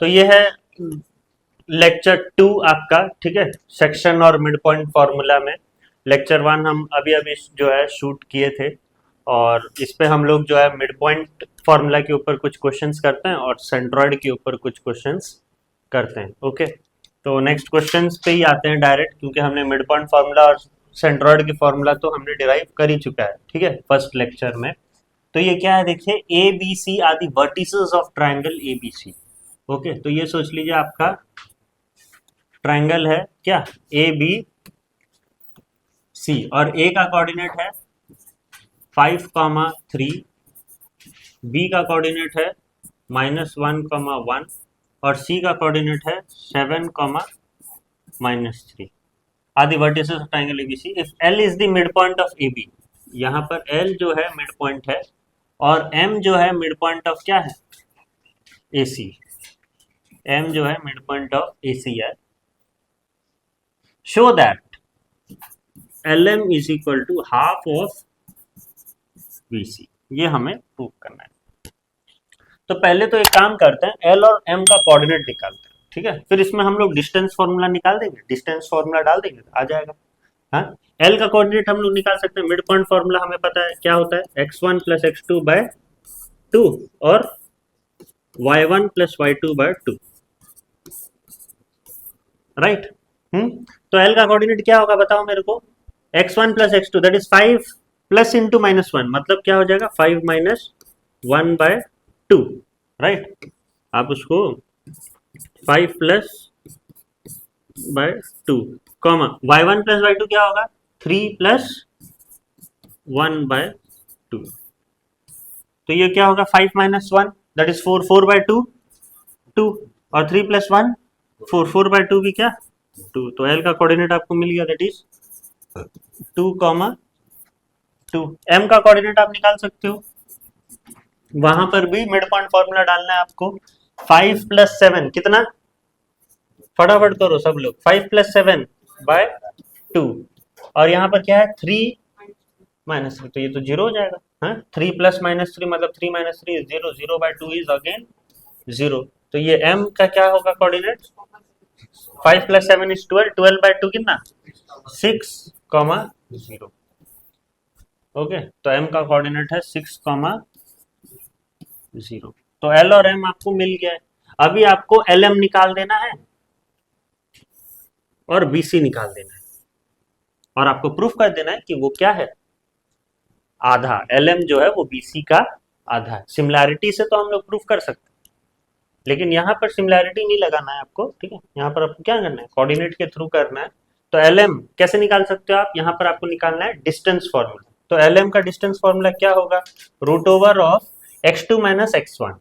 तो ये है लेक्चर 2 आपका, ठीक है, सेक्शन और मिड पॉइंट फॉर्मूला में। लेक्चर 1 हम अभी अभी जो है शूट किए थे, और इस पे हम लोग जो है मिड पॉइंट फॉर्मूला के ऊपर कुछ क्वेश्चंस करते हैं और सेंट्रॉइड के ऊपर कुछ क्वेश्चंस करते हैं। ओके, तो नेक्स्ट क्वेश्चंस पे ही आते हैं डायरेक्ट, क्योंकि हमने मिड पॉइंट फार्मूला और सेंट्रॉइड की फार्मूला तो हमने डिराइव कर ही चुका है, ठीक है, फर्स्ट लेक्चर में। तो ये क्या है, देखिए, A B C are the vertices of triangle A B C. Okay, तो ये सोच लीजिए आपका ट्राइंगल है क्या, ए बी सी, और ए का कोऑर्डिनेट है 5,3, बी का कोऑर्डिनेट है -1,1, और सी का कोऑर्डिनेट है 7,-3 आदि vertices of triangle ABC. If L is the mid point of A B, यहाँ पर एल जो है मिड पॉइंट है, और एम जो है मिड पॉइंट ऑफ क्या है, ए सी। एम जो है mid point of A C है। Show that L M is equal to half of B C, ये हमें प्रूव करना है। तो पहले तो एक काम करते हैं, एल और एम का कोऑर्डिनेट निकालते हैं, ठीक है, फिर इसमें हम लोग डिस्टेंस फॉर्मूला निकाल देंगे, डिस्टेंस फॉर्मूला डाल देंगे, आ जाएगा। हाँ, एल का कोऑर्डिनेट हम लोग निकाल सकते हैं, मिड पॉइंट फॉर्मूला हमें पता है क्या होता है, x1 + x2/2 और y1 + y2/2, राइट। तो एल का कोऑर्डिनेट क्या होगा बताओ मेरे को, x1 + x2 that is 5 plus into -1, मतलब क्या हो जाएगा 5 - 1/2, राइट। आप उसको 5 + 2, कॉमा y1 + y2 क्या होगा, 3 + 1/2। तो ये क्या होगा, 5 - 1 दैट इज 4, 4/2 2, और 3 + 1 4, 4/2 भी क्या 2। तो एल का कोऑर्डिनेट आपको मिल गया, दैट इज 2, 2। एम का कोऑर्डिनेट आप निकाल सकते हो, वहां पर भी मिड पॉइंट फॉर्मूला डालना है आपको। 5 + 7 कितना, फटाफट करो सब लोग, 5 + 7/2, और यहाँ पर क्या है 3 - 3, तो ये तो 0 हो जाएगा। हाँ, 3 + -3 मतलब 3 - 3 is 0, 0/2 इज अगेन 0। तो ये m का क्या होगा कोऑर्डिनेट, 5 + 7 is 12, 12/2 कितना 6, 0। ओके, तो m का कोऑर्डिनेट है 6, 0। तो l और m आपको मिल गया है। अभी आपको lm निकाल देना है और bc निकाल देना है, और आपको प्रूफ कर देना है कि वो क्या है, आधा। lm जो है वो bc का आधा है। सिमिलैरिटी से तो हम लोग प्रूफ कर सकते हैं, लेकिन यहाँ पर सिमिलैरिटी नहीं लगाना है आपको, ठीक है। यहाँ पर आपको क्या करना है, कोऑर्डिनेट के थ्रू करना है। तो lm कैसे निकाल सकते हो आप, यहाँ पर आपको निकालना है डिस्टेंस फॉर्मूला। तो lm का डिस्टेंस फॉर्मूला क्या होगा, √over of x2 - x1,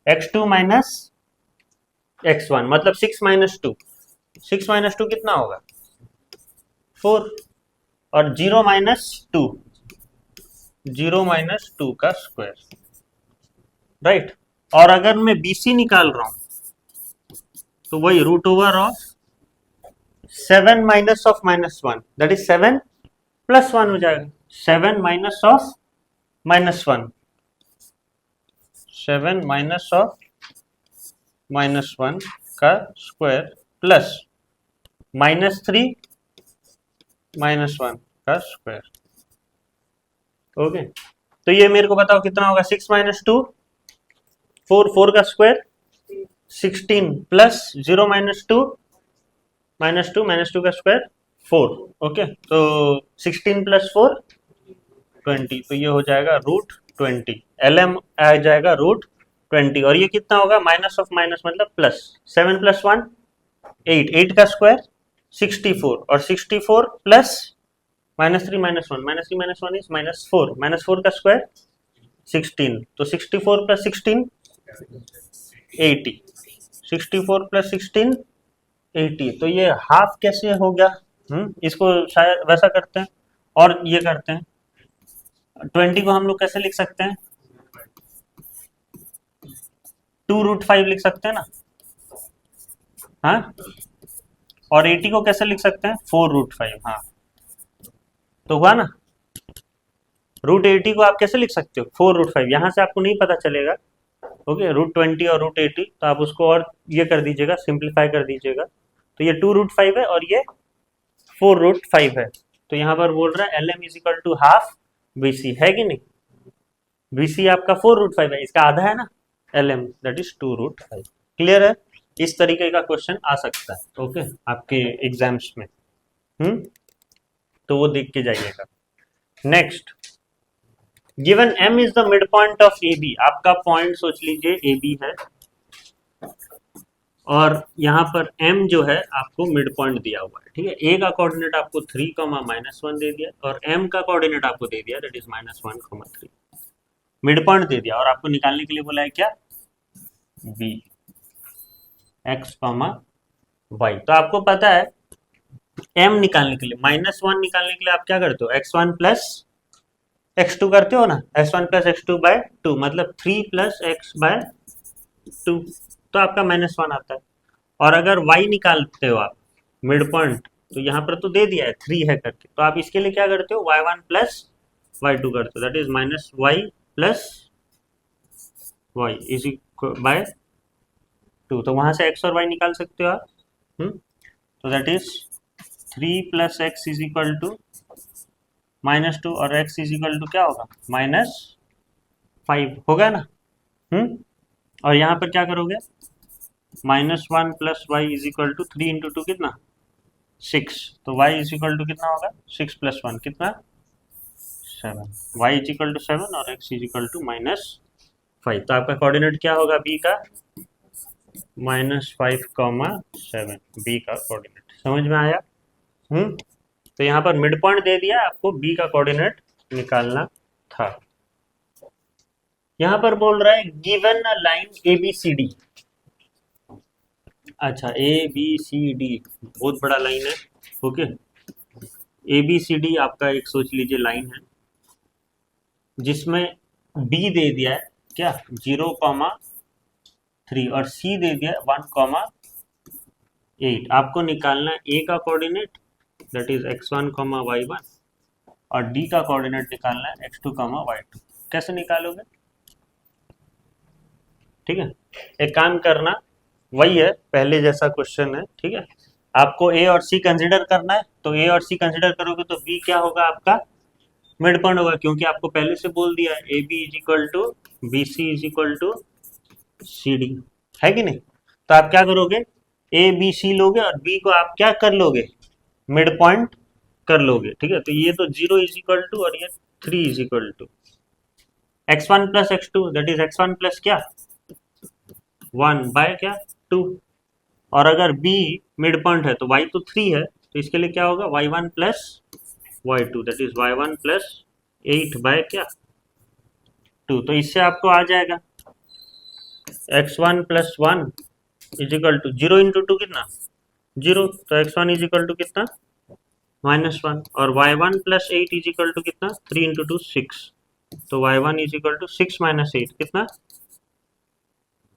x2 - x1 मतलब 6 - 2, 6 - 2 कितना होगा 4, और 0 - 2, 0 - 2 का स्क्वायर, राइट। और अगर मैं BC निकाल रहा हूं तो वही √over of 7 - of -1 that is 7 + 1 हो जाएगा। 7 - ऑफ -1, 7 - ऑफ -1 का स्क्वायर प्लस -3 - 1 का स्क्वायर। ओके, तो ये मेरे को बताओ कितना होगा, 6 - 2 4, 4 का स्क्वायर 16 प्लस 0 - 2 -2 का स्क्वायर 4। ओके, तो 16 + 4 20, तो ये हो जाएगा √20। lm आ जाएगा √20, और ये कितना होगा, माइनस ऑफ माइनस मतलब प्लस, 7 + 1 8, 8 का स्क्वायर 64, और 64 प्लस -3 - 1 -3 - 1 इज -4, -4 का स्क्वायर 16, तो 64 + 16 80, 64 + 16 80। तो ये हाफ कैसे हो गया, इसको शायद वैसा करते हैं, और ये करते हैं 20 को हम लोग कैसे लिख सकते हैं, 2√5 लिख सकते हैं ना, हाँ, और 80 को कैसे लिख सकते हैं 4√5, हाँ, तो हुआ ना। √80 को आप कैसे लिख सकते हो 4√5, यहां से आपको नहीं पता चलेगा, ओके, √20 और √80, तो आप उसको और ये कर दीजिएगा, सिंप्लीफाई कर दीजिएगा, तो ये 2√5 है और ये 4√5 है। तो यहाँ पर बोल रहा है LM is equal to half BC, है कि नहीं? BC आपका 4√5 है, इसका आधा है ना LM, दैट इज 2√5। क्लियर है? इस तरीके का क्वेश्चन आ सकता है ओके आपके एग्जाम्स में। तो वो देख के जाइएगा। Next, given M is the mid point of AB, आपका पॉइंट सोच लीजिए AB है और यहाँ पर M जो है आपको मिड पॉइंट दिया हुआ है, ठीक है। A का कोऑर्डिनेट आपको 3, -1 दे दिया और M का कोऑर्डिनेट आपको दे दिया, दैट इज -1, 3। मिड पॉइंट दे दिया और आपको निकालने के लिए बोला है क्या? B, X, Y। तो आपको पता है M निकालने के लिए, -1 निकालने के लिए आप क्या करते हो? x1 प्लस x2 करते हो ना, x1 प्लस x2 बाय 2, मतलब 3 प्लस x बाय 2, तो आपका -1 आता है। और अगर y निकालते हो आप मिड पॉइंट, तो यहाँ पर तो दे दिया है 3 है करके, तो आप इसके लिए क्या करते हो? y1 प्लस y2 करते हो, that is -y plus y is by 2। तो वहां से x और y निकाल सकते हो आप। तो that is 3 plus x is equal to -2 और x इज इक्वल टू क्या होगा? -5 होगा ना। और यहाँ पर क्या करोगे? -1 plus y is equal to 3 into 2 कितना? 6। तो y इज इक्वल टू कितना होगा? 6 प्लस 1 कितना? 7। y इज इक्वल टू 7 और x इज इक्वल टू -5। तो आपका कोऑर्डिनेट क्या होगा b का? -5, 7 b का कोऑर्डिनेट। समझ में आया? तो यहाँ पर मिड पॉइंट दे दिया, आपको b का कोऑर्डिनेट निकालना था। यहाँ पर बोल रहा है गिवन अ लाइन ABCD। अच्छा, ABCD बहुत बड़ा लाइन है ओके। ABCD आपका एक सोच लीजिए लाइन है जिसमें B दे दिया है क्या? 0,3 और C दे दिया है 1,8। आपको निकालना है A का coordinate, that is x1, y1 और D का कोऑर्डिनेट निकालना है x2, y2। कैसे निकालोगे? ठीक है, एक काम करना, वही है पहले जैसा क्वेश्चन है, ठीक है। आपको A और C कंसिडर करना है, तो A और C कंसिडर करोगे तो B क्या होगा? आपका मिड पॉइंट होगा, क्योंकि आपको पहले से बोल दिया है AB is equal to BC is equal to CD, है कि नहीं? तो आप क्या करोगे? ABC लोगे और B को आप क्या कर लोगे? मिड पॉइंट कर लोगे, ठीक है। तो ये तो 0 इज इक्वल टू और ये 3 is equal to x1 plus x2, that is x1 plus क्या? 1 बाय क्या? 2। और अगर B मिड पॉइंट है तो y तो 3 है, तो इसके लिए क्या होगा? y1 plus y2, that is y1 plus 8 by क्या? 2। तो इससे आपको आ जाएगा x1 plus 1 is equal to 0 into 2 कितना? 0। तो x1 इज इक्वल टू कितना? -1 और y1 plus 8 is equal to कितना? 3 इंटू 2 6। तो y1 is equal to 6 minus 8 कितना?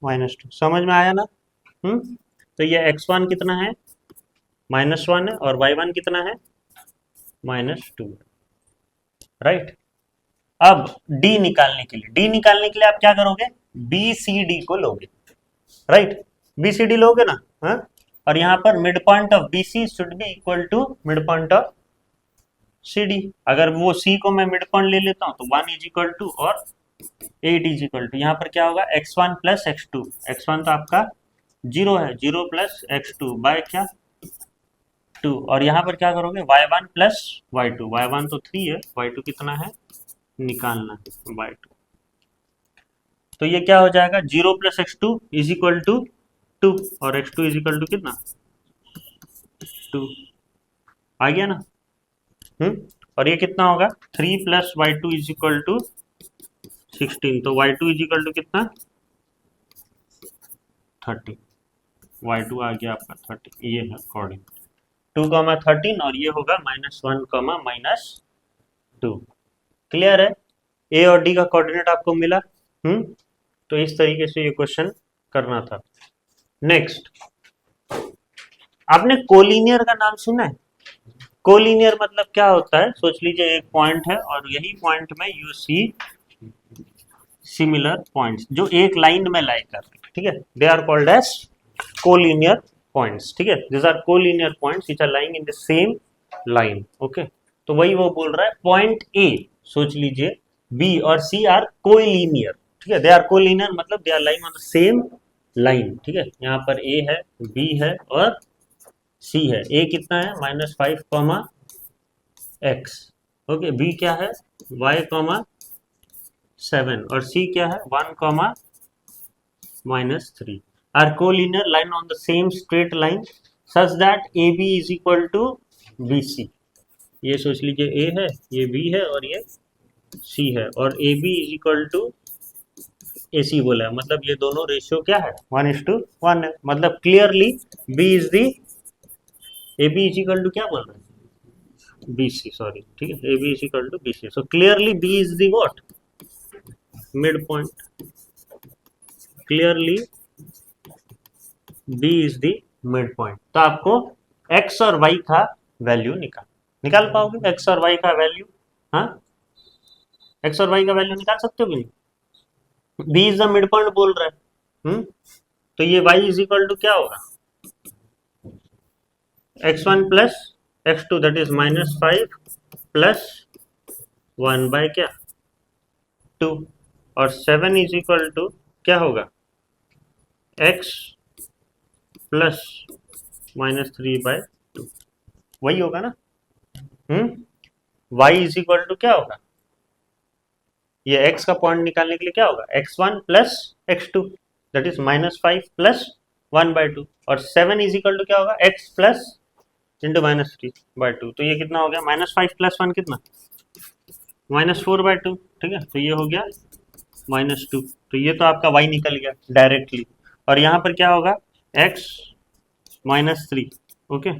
-2। समझ में आया ना? तो ये x1 कितना है? -1 है और y1 कितना है? -2, राइट। अब D निकालने के लिए आप क्या करोगे? BCD को लोगे, राइट। BCD लोगे ना, हाँ? और यहाँ पर mid point of BC should be equal to mid point of CD। अगर वो C को मैं मिड पॉइंट ले लेता हूँ तो 1 इज इक्वल टू और 8 इज इक्वल टू, यहाँ पर क्या होगा? x1 plus x2। x1 तो आपका 0 है, 0 प्लस x2 बाय क्या? 2। और यहाँ पर क्या करोगे? y1 plus y2। y1 तो 3 है, y2 कितना है? निकालना है y2। तो ये क्या हो जाएगा? 0 plus x2 is equal to 2 और x2 इज इक्वल टू कितना? 2। आ गया ना? और ये कितना होगा? 3 plus y2 is equal to 16। तो y2 इज इक्वल टू कितना? 30। y2 आ गया आपका 30। ये है कोऑर्डिनेट 2,13 और ये होगा -1, -2। क्लियर है? A और D का कोऑर्डिनेट आपको मिला। तो इस तरीके से ये क्वेश्चन करना था। नेक्स्ट, आपने कोलिनियर का नाम सुना है? कोलिनियर मतलब क्या होता है? सोच लीजिए एक पॉइंट है और यही पॉइंट में यू सी सिमिलर पॉइंट्स जो एक लाइन में लाई कर रहे हैं, ठीक है, they are called as collinear points, ठीक है, this are collinear points which are lying in the same line, okay. तो वही वो बोल रहा है पॉइंट ए, सोच लीजिए बी और सी आर कोलिनियर, ठीक है, दे आर कोलिनियर मतलब they are lying on the same line, ठीक है, यहाँ पर ए है, बी है और सी है। ए कितना है -5 कॉमा एक्स, ओके, बी क्या है y कॉमा 7 और सी क्या है 1 comma -3 are collinear line on the same straight line such that A B is equal to B C. ये सोच लीजिए ए है, ये बी है और ये सी है और A B is equal to A C बोला है, मतलब ये दोनों रेशियो क्या है 1:1 है, मतलब clearly B is the A B is equal to क्या बोल रहे हैं बी सी, सॉरी, ठीक है, A B is equal to B C, so clearly B is the what mid point, clearly B is the mid point. तो आपको x और Y का वैल्यू निकाल पाओगे, एक्स और वाई का वैल्यू, हाँ, एक्स और वाई का वैल्यू निकाल सकते हो कि नहीं, B is the mid point बोल रहा है, तो ये y इज इक्वल टू क्या होगा x1 plus x2 that is -5 plus 1 by क्या 2 और 7 इज इक्वल टू क्या होगा x प्लस -3/2, वही होगा ना, y इज इक्वल टू क्या होगा, ये x का पॉइंट निकालने के लिए क्या होगा x1 plus x2 that is -5 plus 1/2 और 7 इज इक्वल टू क्या होगा x प्लस इंटू -3/2, तो ये कितना हो गया -5 प्लस 1 कितना -4/2, ठीक है, तो ये हो गया -2, तो ये तो आपका y निकल गया डायरेक्टली और यहाँ पर क्या होगा x -3, okay,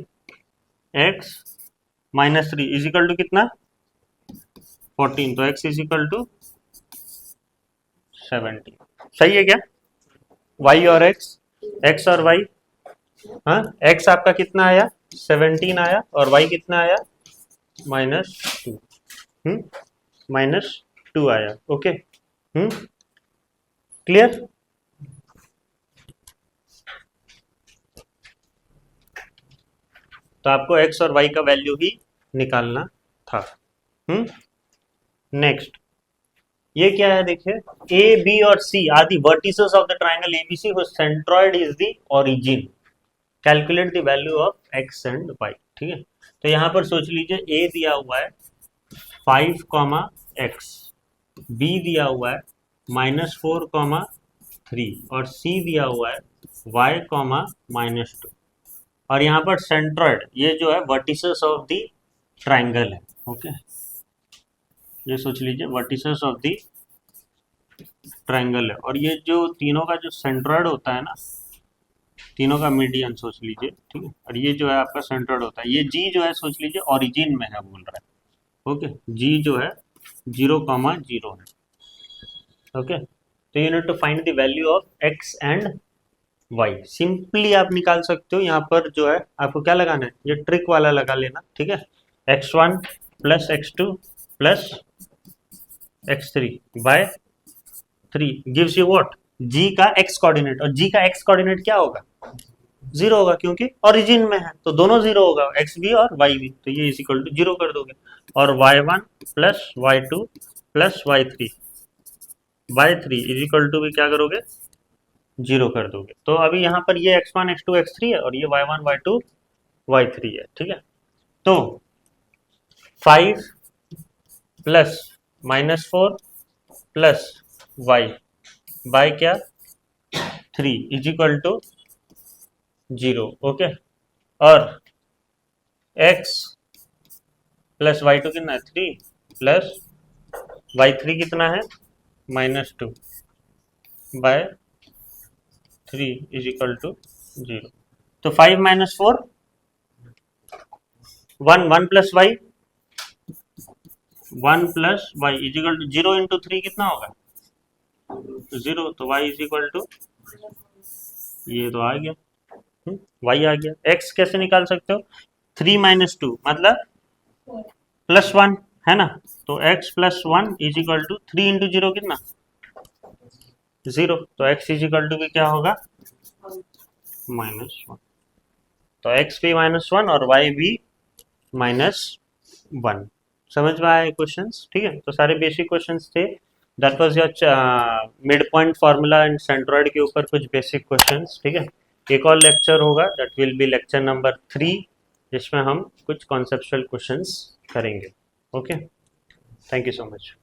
x -3 is equal to कितना 14, तो x इज इक्वल टू 70, सही है क्या, y और x और y, हाँ, x आपका कितना आया 17 आया और y कितना आया -2, -2 आया, ओके, क्लियर। तो आपको x और y का वैल्यू ही निकालना था। नेक्स्ट ये क्या है देखिए, ए बी और C are the vertices of the triangle ABC which centroid is the origin, calculate the value of x and y, ठीक है, तो यहाँ पर सोच लीजिए ए दिया हुआ है 5 कॉमा एक्स, बी दिया हुआ है -4 और सी दिया हुआ है y -2 और यहाँ पर सेंट्रॉइड ये जो है वर्टिसेस ऑफ द ट्राइंगल है, ओके, ये सोच लीजिए वर्टिसेस ऑफ द ट्राइंगल है और ये जो तीनों का जो सेंट्रॉइड होता है ना, तीनों का मीडियन सोच लीजिए, ठीक है, और ये जो है आपका सेंट्रॉइड होता है, ये जी जो है सोच लीजिए ओरिजिन में है बोल रहा है, ओके, जी जो है 0,0 है, ओके, तो you need to find the value of x and y, simply आप निकाल सकते हो, यहाँ पर जो है आपको क्या लगाना है, ये ट्रिक वाला लगा लेना, ठीक है, x1 plus x2 plus x3 by 3 gives you what g का x कोऑर्डिनेट, और g का x कोऑर्डिनेट क्या होगा 0 होगा क्योंकि ओरिजिन में है, तो दोनों 0 होगा x भी और y भी, तो ये इज इक्वल टू 0 कर दोगे और y1 plus y2 plus y3 is equal to भी क्या करोगे 0 कर दोगे, तो अभी यहाँ पर ये x1 x2 x3 है और ये y1 y2 y3 है, ठीक है, तो 5 प्लस -4 प्लस y बाय क्या 3 इज इक्वल टू 0, ओके, और x प्लस y2 कितना है 3 प्लस y3 कितना है -2 बाय 3 इज इक्वल टू 0, तो 5 -4 1 plus y 1 plus y is equal to 0 into 3 कितना होगा 0, तो y इज इक्वल टू ये तो आ गया, y आ गया, x कैसे निकाल सकते हो 3 - 2 मतलब +1 है ना, तो x +1 is equal to 3 into 0 कितना 0, तो x इजिकल टू भी क्या होगा -1, तो x भी -1 और y भी -1। समझ में आया क्वेश्चंस? ठीक है, तो सारे बेसिक क्वेश्चंस थे। That was your mid point formula and centroid के ऊपर कुछ बेसिक क्वेश्चंस। ठीक है, एक और लेक्चर होगा, that will be lecture number 3, जिसमें हम कुछ कॉन्सेप्चुअल क्वेश्चंस करेंगे। Okay, thank you so much.